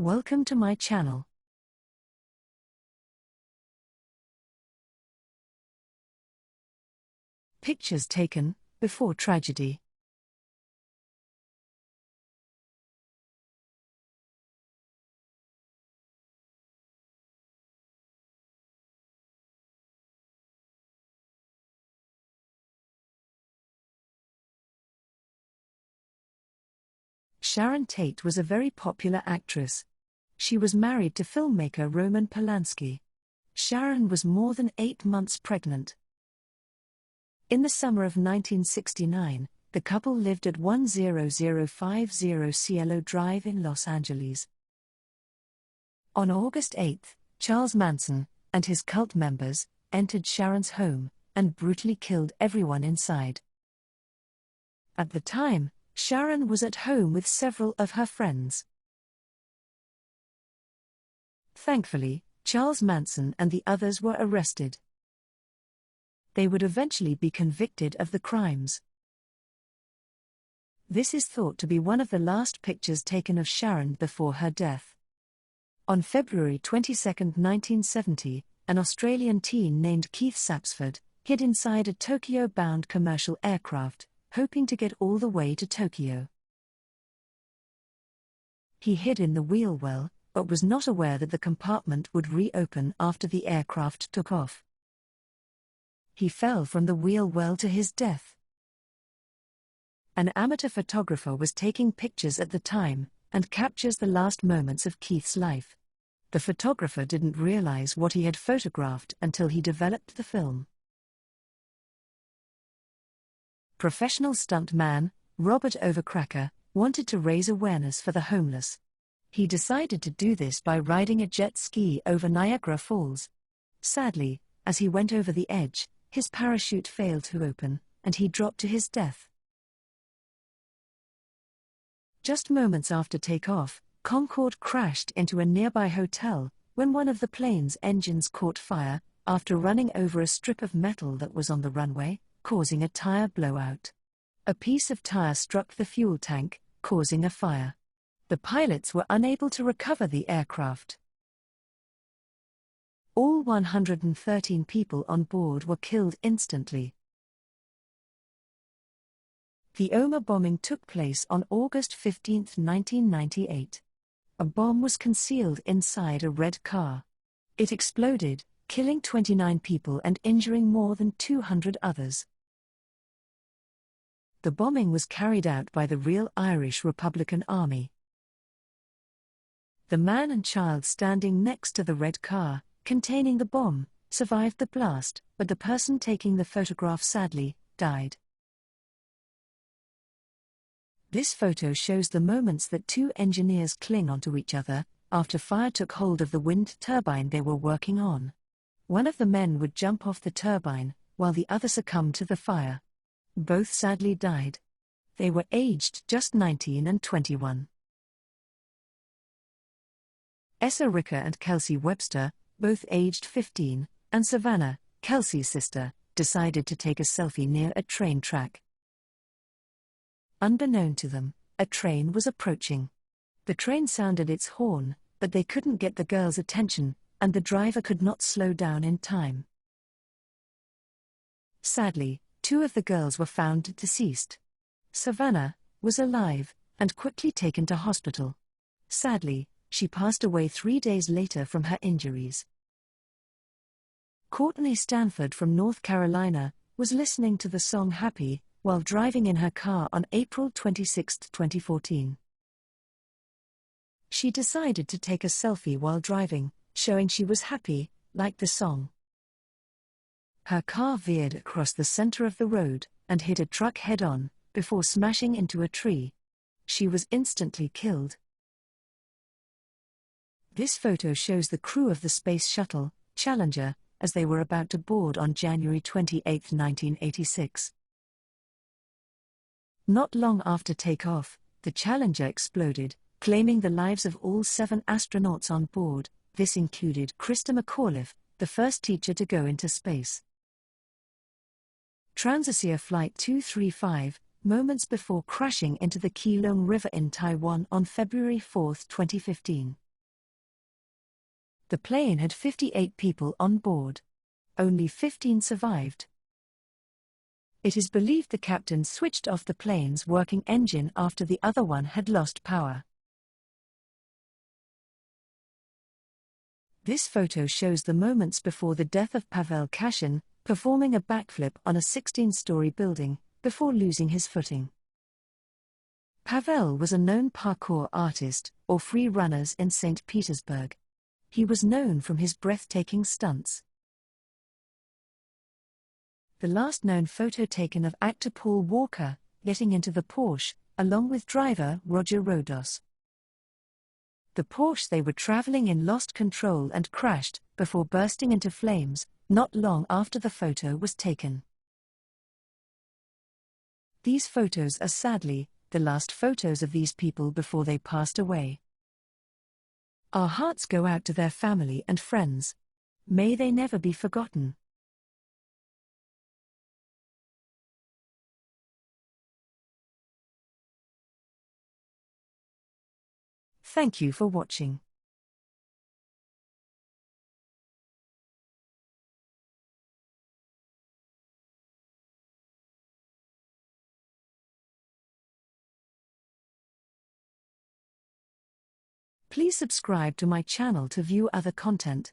Welcome to my channel. Pictures taken before tragedy. Sharon Tate was a very popular actress. She was married to filmmaker Roman Polanski. Sharon was more than 8 months pregnant. In the summer of 1969, the couple lived at 10050 Cielo Drive in Los Angeles. On August 8, Charles Manson and his cult members entered Sharon's home and brutally killed everyone inside. At the time, Sharon was at home with several of her friends. Thankfully, Charles Manson and the others were arrested. They would eventually be convicted of the crimes. This is thought to be one of the last pictures taken of Sharon before her death. On February 22, 1970, an Australian teen named Keith Sapsford hid inside a Tokyo-bound commercial aircraft, hoping to get all the way to Tokyo. He hid in the wheel well, but was not aware that the compartment would reopen after the aircraft took off. He fell from the wheel well to his death. An amateur photographer was taking pictures at the time, and captures the last moments of Keith's life. The photographer didn't realize what he had photographed until he developed the film. Professional stuntman Robert Overcracker wanted to raise awareness for the homeless. He decided to do this by riding a jet ski over Niagara Falls. Sadly, as he went over the edge, his parachute failed to open, and he dropped to his death. Just moments after takeoff, Concorde crashed into a nearby hotel when one of the plane's engines caught fire after running over a strip of metal that was on the runway, causing a tire blowout. A piece of tire struck the fuel tank, causing a fire. The pilots were unable to recover the aircraft. All 113 people on board were killed instantly. The Omagh bombing took place on August 15, 1998. A bomb was concealed inside a red car. It exploded, killing 29 people and injuring more than 200 others. The bombing was carried out by the Real Irish Republican Army. The man and child standing next to the red car, containing the bomb, survived the blast, but the person taking the photograph sadly died. This photo shows the moments that two engineers cling onto each other after fire took hold of the wind turbine they were working on. One of the men would jump off the turbine, while the other succumbed to the fire. Both sadly died. They were aged just 19 and 21. Essa Ricker and Kelsey Webster, both aged 15, and Savannah, Kelsey's sister, decided to take a selfie near a train track. Unbeknown to them, a train was approaching. The train sounded its horn, but they couldn't get the girls' attention, and the driver could not slow down in time. Sadly, 2 of the girls were found deceased. Savannah was alive and quickly taken to hospital. Sadly, she passed away 3 days later from her injuries. Courtney Stanford from North Carolina was listening to the song Happy while driving in her car on April 26, 2014. She decided to take a selfie while driving, showing she was happy, like the song. Her car veered across the center of the road and hit a truck head-on, before smashing into a tree. She was instantly killed. This photo shows the crew of the Space Shuttle, Challenger, as they were about to board on January 28, 1986. Not long after takeoff, the Challenger exploded, claiming the lives of all 7 astronauts on board. This included Krista McAuliffe, the first teacher to go into space. Transasia Flight 235, moments before crashing into the Keelung River in Taiwan on February 4, 2015. The plane had 58 people on board. Only 15 survived. It is believed the captain switched off the plane's working engine after the other one had lost power. This photo shows the moments before the death of Pavel Kashin, performing a backflip on a 16-story building, before losing his footing. Pavel was a known parkour artist, or free runners in St. Petersburg. He was known from his breathtaking stunts. The last known photo taken of actor Paul Walker, getting into the Porsche, along with driver Roger Rodos. The Porsche they were traveling in lost control and crashed, before bursting into flames, not long after the photo was taken. These photos are sadly the last photos of these people before they passed away. Our hearts go out to their family and friends. May they never be forgotten. Thank you for watching. Please subscribe to my channel to view other content.